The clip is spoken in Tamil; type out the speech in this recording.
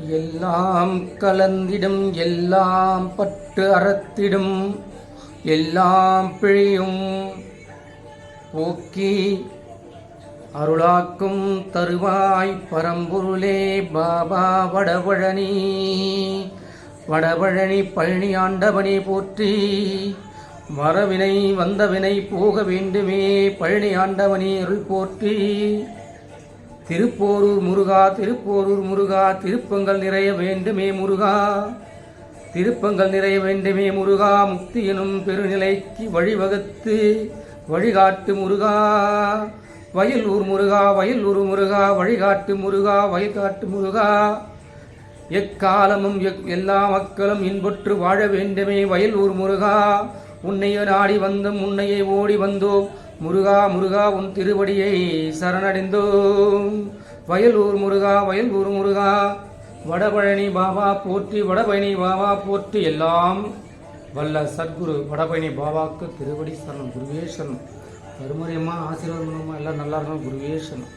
எல்லாம் கலந்திடும் எல்லாம் பட்டு அறத்திடும் எல்லாம் பிழையும் போக்கி அருளாக்கும் தருவாய் பரம்பொருளே பாபா வடபழனி வடபழனி பழனி ஆண்டவனே போற்றி. வரவினை வந்தவினை போக வேண்டுமே பழனி ஆண்டவனே அருள் போற்றி. திருப்போரூர் முருகா திருப்போரூர் முருகா திருப்பங்கள் நிறைய வேண்டுமே முருகா திருப்பங்கள் நிறைய வேண்டுமே முருகா. முக்தி எனும் பெருநிலைக்கு வழிவகுத்து வழிகாட்டு முருகா. வயலூர் முருகா வயலூர் முருகா வழிகாட்டு முருகா வயல்காட்டு முருகா. எக்காலமும் எல்லா மக்களும் இன்புற்று வாழ வேண்டுமே வயலூர் முருகா. உன்னைய நாடி வந்தும் உன்னையை ஓடி வந்தோம் முருகா முருகா உன் திருவடியை சரணடைந்தோம். வயலூர் முருகா வயலூர் முருகா வடபழனி பாபா போற்றி வடபழனி பாபா போற்றி. எல்லாம் வல்ல சத்குரு வடபழனி பாபாவுக்கு திருவடி சரணம் குருவே சரணம். கருமரியம்மா ஆசீர்வாதம் எல்லாம் நல்லா இருக்கணும் குருவே சரணம்.